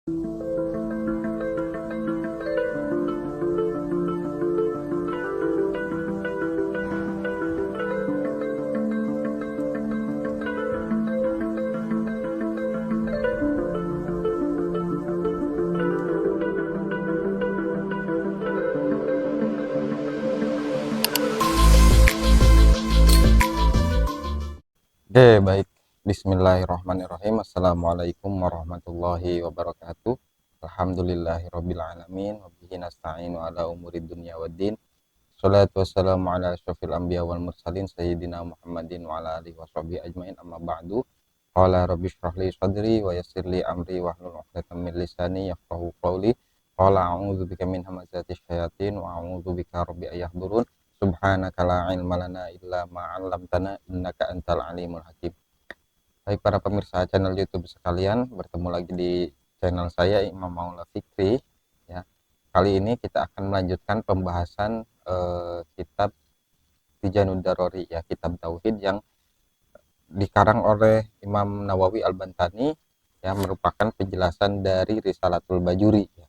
Oke, baik. Bismillahirrahmanirrahim. Assalamualaikum warahmatullahi wabarakatuh. Alhamdulillahirabbil alamin wa bihi nasta'inu ala umuri dunya waddin. Shalatu wassalamu ala asyrofil anbiya wal mursalin sayyidina Muhammadin wa ala alihi washabihi ajmain, amma ba'du. Qala rabbi shrah li sadri wa yassir li amri wahlul 'uqdatam min lisani yafqahu qawli. Qala a'udzu bika min hamazatis syayatin wa a'udzu bika rabbi ayahdurun. Subhanaka la ilma lana illa ma 'allamtana innaka antal alimul hakim. Baik para pemirsa channel YouTube sekalian, bertemu lagi di channel saya Imam Maula Fikri ya. Kali ini kita akan melanjutkan pembahasan kitab Tijanud Darori ya, kitab tauhid yang dikarang oleh Imam Nawawi Al-Bantani yang merupakan penjelasan dari Risalatul Bajuri ya.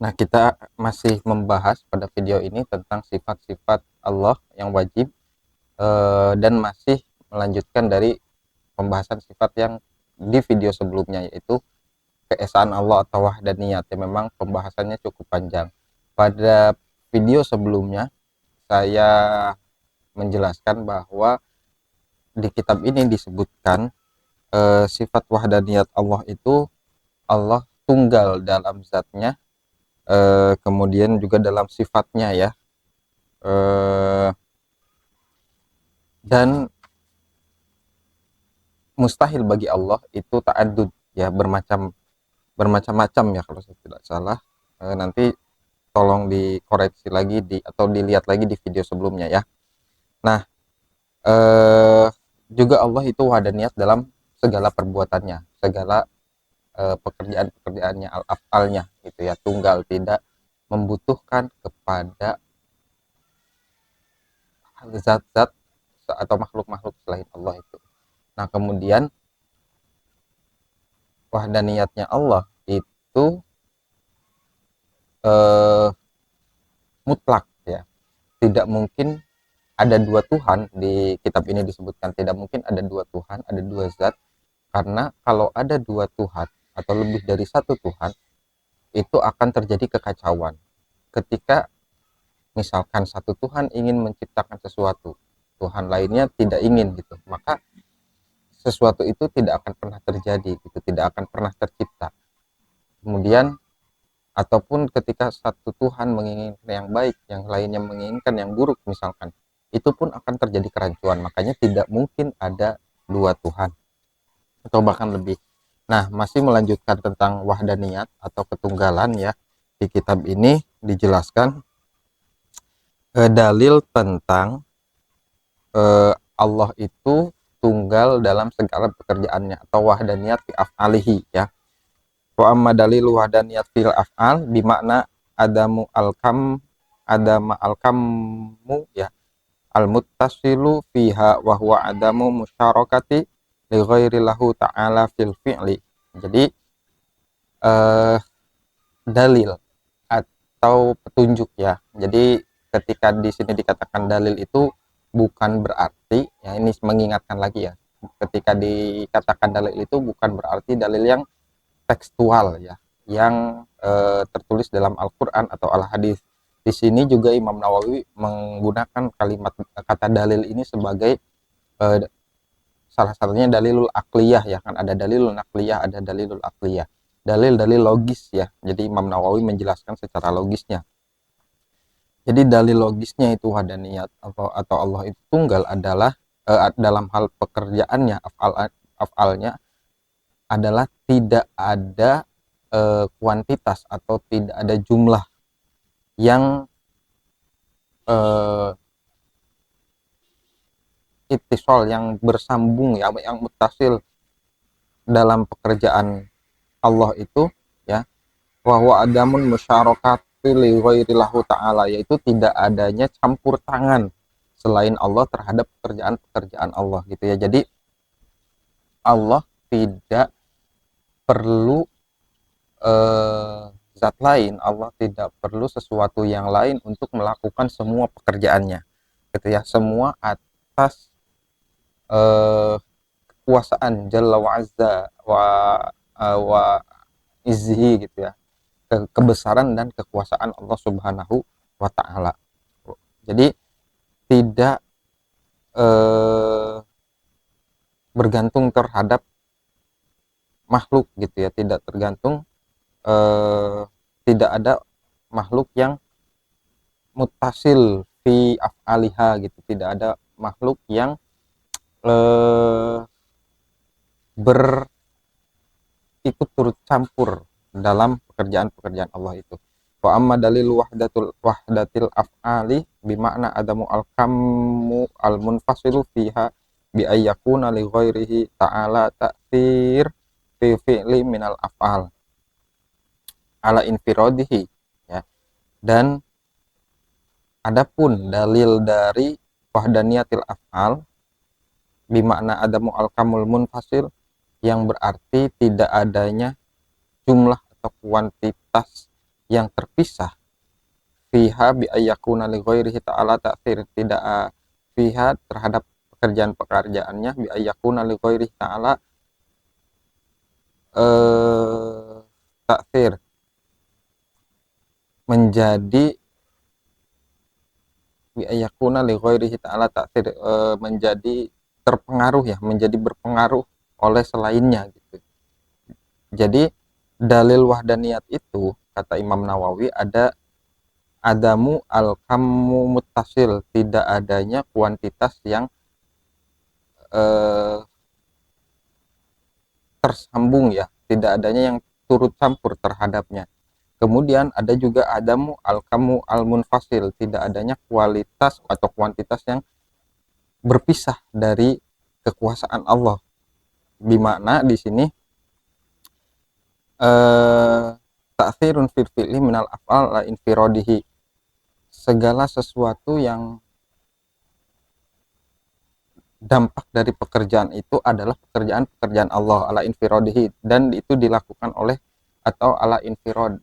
Nah, kita masih membahas pada video ini tentang sifat-sifat Allah yang wajib dan masih melanjutkan dari pembahasan sifat yang di video sebelumnya, yaitu keesaan Allah atau wahdaniyat. Ya, memang pembahasannya cukup panjang. Pada video sebelumnya saya menjelaskan bahwa di kitab ini disebutkan sifat wahdaniyat Allah itu Allah tunggal dalam zatnya, kemudian juga dalam sifatnya ya, dan mustahil bagi Allah itu ta'addud ya, bermacam-macam ya kalau saya tidak salah. Nanti tolong dikoreksi lagi atau dilihat lagi di video sebelumnya ya. Nah, juga Allah itu wahdaniyat dalam segala perbuatannya, segala pekerjaan-pekerjaannya, al-af'alnya gitu ya, tunggal, tidak membutuhkan kepada zat-zat atau makhluk-makhluk selain Allah itu. Nah, kemudian wahdaniyatnya Allah itu mutlak ya. Tidak mungkin ada dua Tuhan. Di kitab ini disebutkan tidak mungkin ada dua Tuhan, ada dua zat, karena kalau ada dua Tuhan atau lebih dari satu Tuhan, itu akan terjadi kekacauan. Ketika misalkan satu Tuhan ingin menciptakan sesuatu, Tuhan lainnya tidak ingin gitu, maka sesuatu itu tidak akan pernah terjadi gitu, tidak akan pernah tercipta. Kemudian ataupun ketika satu Tuhan menginginkan yang baik, yang lainnya menginginkan yang buruk misalkan, itu pun akan terjadi kerancuan. Makanya tidak mungkin ada dua Tuhan atau bahkan lebih. Nah, masih melanjutkan tentang wahdaniyat atau ketunggalan ya. Di kitab ini dijelaskan dalil tentang Allah itu tunggal dalam segala pekerjaannya atau wahdaniyat fi af'alihi ya. Wa amma dalilu wahdaniyat fil af'al bimakna adamu alkamu ya, al muttasilu fiha wa huwa adamu musyarakati li ghairi lahu ta'ala fil fi'li. Jadi dalil atau petunjuk ya. Jadi ketika di sini dikatakan dalil itu bukan berarti ya, ini mengingatkan lagi ya, ketika dikatakan dalil itu bukan berarti dalil yang tekstual ya, yang tertulis dalam Al-Qur'an atau Al-Hadis. Di sini juga Imam Nawawi menggunakan kalimat kata dalil ini sebagai salah satunya dalilul akliyah ya, kan ada dalilul nakliyah, ada dalilul akliyah. Dalil-dalil logis ya. Jadi Imam Nawawi menjelaskan secara logisnya. Jadi dalil logisnya itu wahdaniyat atau Allah itu tunggal adalah dalam hal pekerjaannya, af'alnya adalah tidak ada kuantitas atau tidak ada jumlah yang ittisal, yang bersambung ya, yang mutasil dalam pekerjaan Allah itu ya, bahwa adamun musyarakati li ghairillahu ta'ala, yaitu tidak adanya campur tangan selain Allah terhadap pekerjaan-pekerjaan Allah gitu ya. Jadi Allah tidak perlu zat lain, Allah tidak perlu sesuatu yang lain untuk melakukan semua pekerjaannya, gitu ya. Semua atas kekuasaan Jalla wa Azza wa izhi, gitu ya, kebesaran dan kekuasaan Allah Subhanahu wa taala. Jadi tidak bergantung terhadap makhluk, gitu ya, tidak tergantung, tidak ada makhluk yang mutasil fi af'aliha, gitu, tidak ada makhluk yang berikut turut campur dalam pekerjaan-pekerjaan Allah itu. Wa amma dalil wahdatil af'ali bimakna adamu al-kammu al-munfasilu fiha bi ayyakuna li ghairihi ta'ala ta'thir fi fi'li minal af'al ala infiradihi, ya. Dan adapun dalil dari wahdaniyatil af'al bimakna adamu al-kamul munfasil, yang berarti tidak adanya jumlah atau kuantitas yang terpisah, fiha bi ayyakuna li ghairihi ta'ala ta'thir, tidak fiha terhadap pekerjaan-pekerjaannya, bi ayyakuna li ghairihi ta'ala ta'thir, menjadi bi ayyakuna li ghairihi ta'ala ta'thir, menjadi terpengaruh, ya, menjadi berpengaruh oleh selainnya, gitu. Jadi dalil wahdaniyat itu, kata Imam Nawawi, ada adamu al-kammu muttasil, tidak adanya kuantitas yang tersambung, ya, tidak adanya yang turut campur terhadapnya. Kemudian ada juga adamu al-kammu al-munfasil, tidak adanya kualitas atau kuantitas yang berpisah dari kekuasaan Allah. Bimakna di sini ta'thirun fil fi'li minal af'al la infiradihi, segala sesuatu yang dampak dari pekerjaan itu adalah pekerjaan-pekerjaan Allah ala infiradihi, dan itu dilakukan oleh atau ala infirad,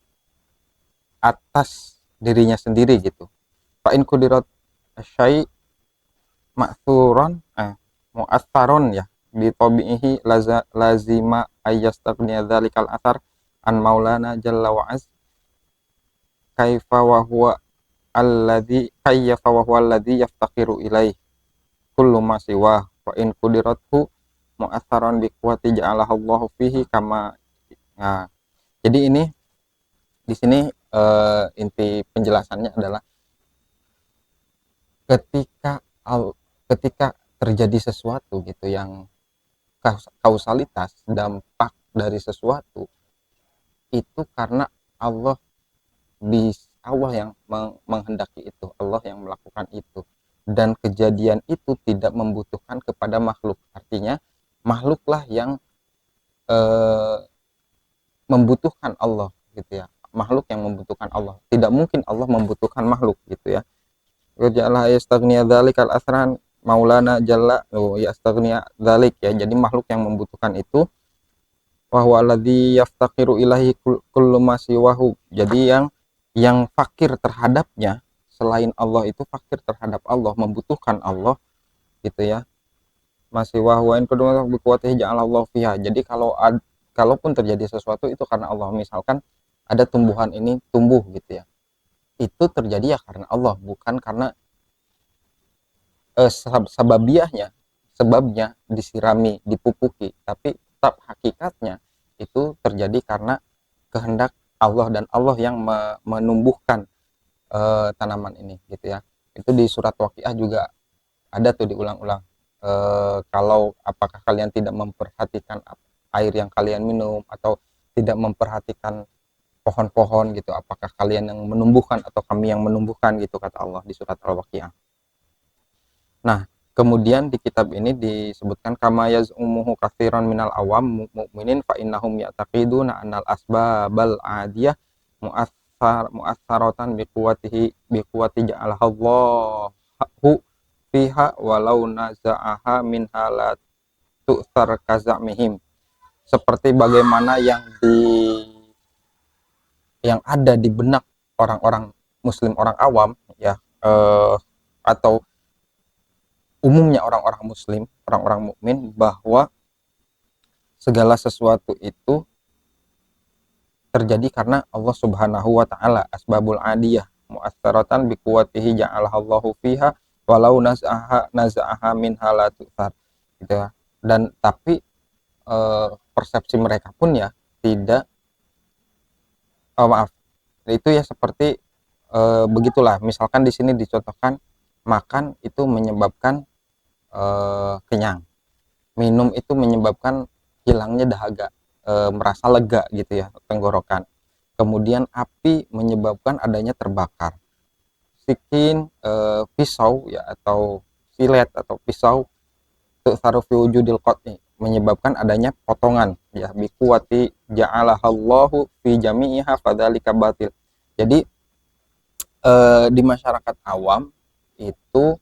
atas dirinya sendiri, gitu. Fa in kudirat syai' ma'thuron mu'atharon, ya, bi tabi'ihi lazima ayyastagniya dzalikal athar an maulana jalla wa az kaifa wa huwa alladzi yaftaqiru ilaih kullu ma siwa wa in qudirathu mu'atharon bi quwwati ja'alahu Allahu fihi kama. Nah, jadi ini di sini inti penjelasannya adalah ketika ketika terjadi sesuatu, gitu, yang kausalitas dampak dari sesuatu itu karena Allah, Allah yang menghendaki itu, Allah yang melakukan itu, dan kejadian itu tidak membutuhkan kepada makhluk. Artinya makhluklah yang membutuhkan Allah, gitu ya, makhluk yang membutuhkan Allah, tidak mungkin Allah membutuhkan makhluk, gitu ya. Jalla yastaghniya dzalikal asran maulana jalla yastaghniya dzalik, ya, jadi makhluk yang membutuhkan itu, wa huwa alladzi yaftaqiru ilahi kullu ma siwahu, jadi yang fakir terhadapnya selain Allah itu fakir terhadap Allah, membutuhkan Allah, gitu ya. Masih wa in kedua bi quwwatihi ja'alallahu fiha, jadi kalaupun terjadi sesuatu itu karena Allah. Misalkan ada tumbuhan ini tumbuh, gitu ya, itu terjadi ya karena Allah, bukan karena sebabnya disirami, dipupuki, tapi tetap hakikatnya itu terjadi karena kehendak Allah, dan Allah yang menumbuhkan tanaman ini, gitu ya. Itu di surat Waqiah juga ada tuh diulang-ulang, kalau apakah kalian tidak memperhatikan air yang kalian minum, atau tidak memperhatikan pohon-pohon, gitu, apakah kalian yang menumbuhkan atau kami yang menumbuhkan, gitu, kata Allah di surat Al-Waqiah. Nah, kemudian di kitab ini disebutkan kama yaz'umuhu katsiran minal awam mu'minin fa innahum ya'taqiduna annal asbabal adiyah mu'assaratan bi quwwati ja'alahu fiha walau naza'aha minha la tu'thar kazamihim, seperti bagaimana yang yang ada di benak orang-orang muslim, orang awam ya, atau umumnya orang-orang muslim, orang-orang mukmin, bahwa segala sesuatu itu terjadi karena Allah Subhanahu wa taala. Asbabul adiyah mu'assaratan bi quwwatihi ja'alallahu fiha walau naz'aha minha la tu'thar, gitu ya. Dan tapi persepsi mereka pun ya tidak, maaf, itu ya seperti begitulah. Misalkan di sini dicontohkan makan itu menyebabkan kenyang, minum itu menyebabkan hilangnya dahaga, merasa lega gitu ya tenggorokan. Kemudian api menyebabkan adanya terbakar. Sikin, pisau ya, atau silet atau pisau, tu'tharu fi wujudil qat'i, menyebabkan adanya potongan ya, biquwati ja'alahallahu fi jami'iha fadzalika batil. Jadi di masyarakat awam itu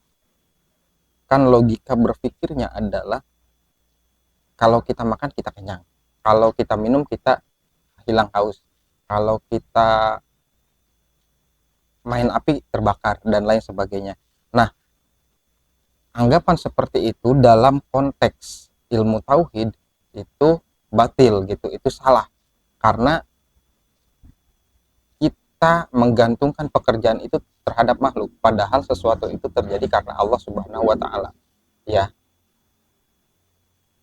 kan logika berpikirnya adalah kalau kita makan kita kenyang, kalau kita minum kita hilang haus, kalau kita main api terbakar dan lain sebagainya. Nah, anggapan seperti itu dalam konteks ilmu tauhid itu batil gitu, itu salah, karena kita menggantungkan pekerjaan itu terhadap makhluk, padahal sesuatu itu terjadi karena Allah Subhanahu wa taala. Ya,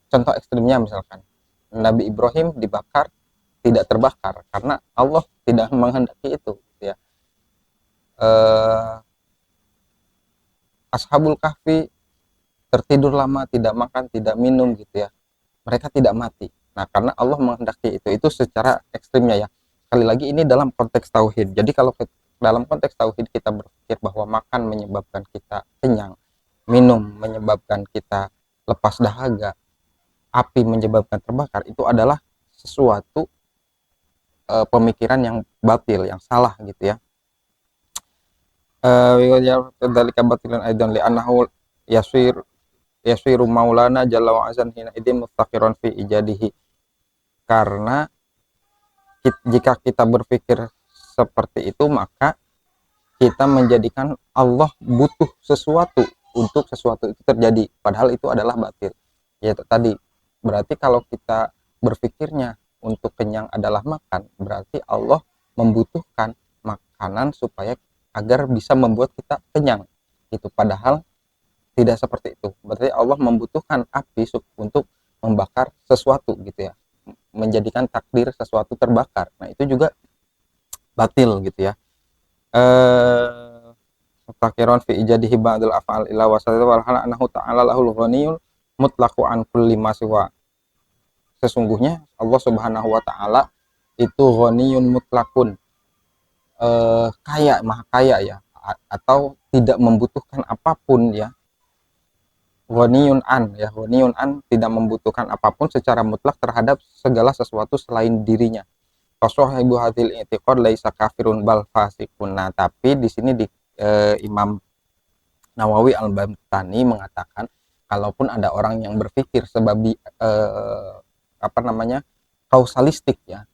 contoh ekstrimnya misalkan Nabi Ibrahim dibakar tidak terbakar karena Allah tidak menghendaki itu, ya. Ashabul Kahfi tertidur lama, tidak makan, tidak minum gitu ya. Mereka tidak mati. Nah, karena Allah menghendaki itu secara ekstrimnya ya. Sekali lagi ini dalam konteks tauhid. Jadi kalau dalam konteks tauhid kita berpikir bahwa makan menyebabkan kita kenyang, minum menyebabkan kita lepas dahaga, api menyebabkan terbakar, itu adalah sesuatu pemikiran yang batil, yang salah gitu ya. Dzalika batilan aidan li annahu yasiru maulana jalla wa azan hina idin mustaqiran fi ijadihi, karena jika kita berpikir seperti itu maka kita menjadikan Allah butuh sesuatu untuk sesuatu itu terjadi, padahal itu adalah batil. Ya tadi, berarti kalau kita berpikirnya untuk kenyang adalah makan, berarti Allah membutuhkan makanan supaya agar bisa membuat kita kenyang itu, padahal tidak seperti itu. Berarti Allah membutuhkan api untuk membakar sesuatu gitu ya, menjadikan takdir sesuatu terbakar. Nah itu juga batil gitu ya. Takiron fi ijadihi ba'dul af'al ila wasatatu wal hal annahu ta'ala lahul ghaniyul mutlaqu an kulli ma siwa. Sesungguhnya Allah Subhanahu wa taala itu ghaniyun mutlakun, kaya, maha kaya ya, atau tidak membutuhkan apapun ya. Ghaniyun an ya, ghaniyun an, tidak membutuhkan apapun secara mutlak terhadap segala sesuatu selain dirinya. Fasahibu hadhil i'tiqad laisa kafirun bal fasikun. Nah, tapi di sini Imam Nawawi Al-Bantani mengatakan kalaupun ada orang yang berpikir sebabi apa namanya, kausalistik ya,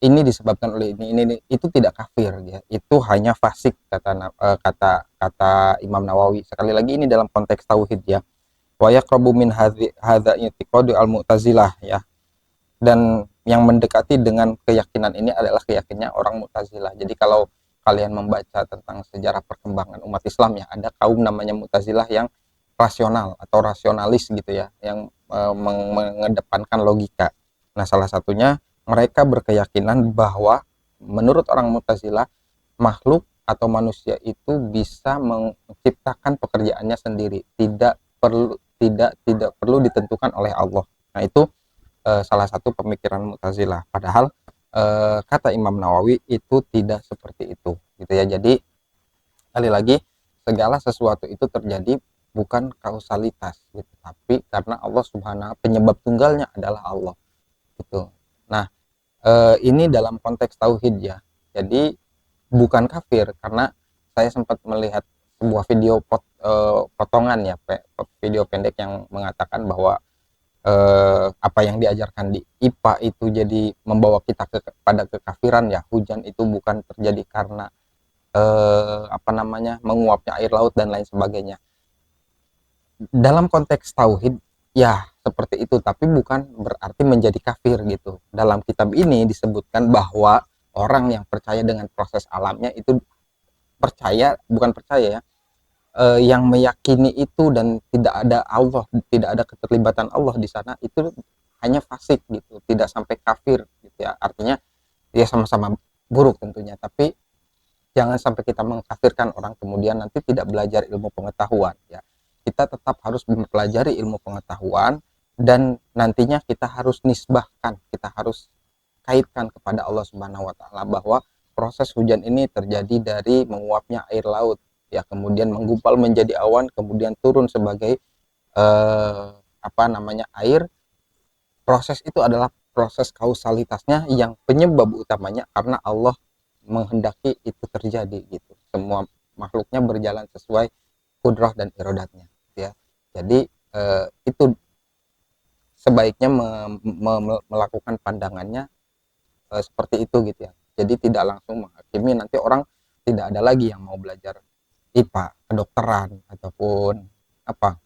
ini disebabkan oleh ini itu tidak kafir ya, itu hanya fasik, kata Imam Nawawi. Sekali lagi ini dalam konteks tauhid ya. Wa yaqrabu min hadza i'tiqadu al-mu'tazilah ya, dan yang mendekati dengan keyakinan ini adalah keyakinannya orang Mu'tazilah. Jadi kalau kalian membaca tentang sejarah perkembangan umat Islam ya, ada kaum namanya Mu'tazilah yang rasional atau rasionalis gitu ya, yang mengedepankan logika. Nah, salah satunya mereka berkeyakinan bahwa menurut orang Mu'tazilah makhluk atau manusia itu bisa menciptakan pekerjaannya sendiri, tidak perlu ditentukan oleh Allah. Nah, itu salah satu pemikiran Mu'tazilah. Padahal kata Imam Nawawi itu tidak seperti itu gitu ya. Jadi sekali lagi, segala sesuatu itu terjadi bukan kausalitas gitu, tapi karena Allah Subhanahu, penyebab tunggalnya adalah Allah gitu. Nah, ini dalam konteks tauhid ya. Jadi bukan kafir, karena saya sempat melihat sebuah video potongan ya, video pendek yang mengatakan bahwa apa yang diajarkan di IPA itu jadi membawa kita pada kekafiran, ya hujan itu bukan terjadi karena apa namanya, menguapnya air laut dan lain sebagainya. Dalam konteks tauhid ya seperti itu, tapi bukan berarti menjadi kafir gitu. Dalam kitab ini disebutkan bahwa orang yang percaya dengan proses alamnya itu percaya, bukan percaya ya, yang meyakini itu dan tidak ada Allah, tidak ada keterlibatan Allah di sana, itu hanya fasik gitu, tidak sampai kafir gitu ya. Artinya ya sama-sama buruk tentunya, tapi jangan sampai kita mengkafirkan orang kemudian nanti tidak belajar ilmu pengetahuan ya. Kita tetap harus mempelajari ilmu pengetahuan dan nantinya kita harus nisbahkan, kita harus kaitkan kepada Allah Subhanahu wa taala bahwa proses hujan ini terjadi dari menguapnya air laut ya, kemudian menggumpal menjadi awan, kemudian turun sebagai apa namanya, air. Proses itu adalah proses kausalitasnya yang penyebab utamanya karena Allah menghendaki itu terjadi gitu. Semua makhluknya berjalan sesuai kudrah dan irodatnya ya. Jadi itu sebaiknya melakukan pandangannya seperti itu gitu ya. Jadi tidak langsung menghakimi, nanti orang tidak ada lagi yang mau belajar IPA, kedokteran ataupun apa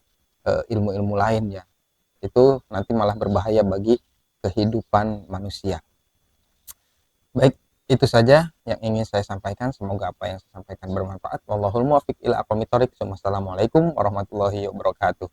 ilmu-ilmu lain ya. Itu nanti malah berbahaya bagi kehidupan manusia. Baik, itu saja yang ingin saya sampaikan. Semoga apa yang saya sampaikan bermanfaat. Wallahul muwaffiq ila aqwamit thoriq. Wassalamualaikum warahmatullahi wabarakatuh.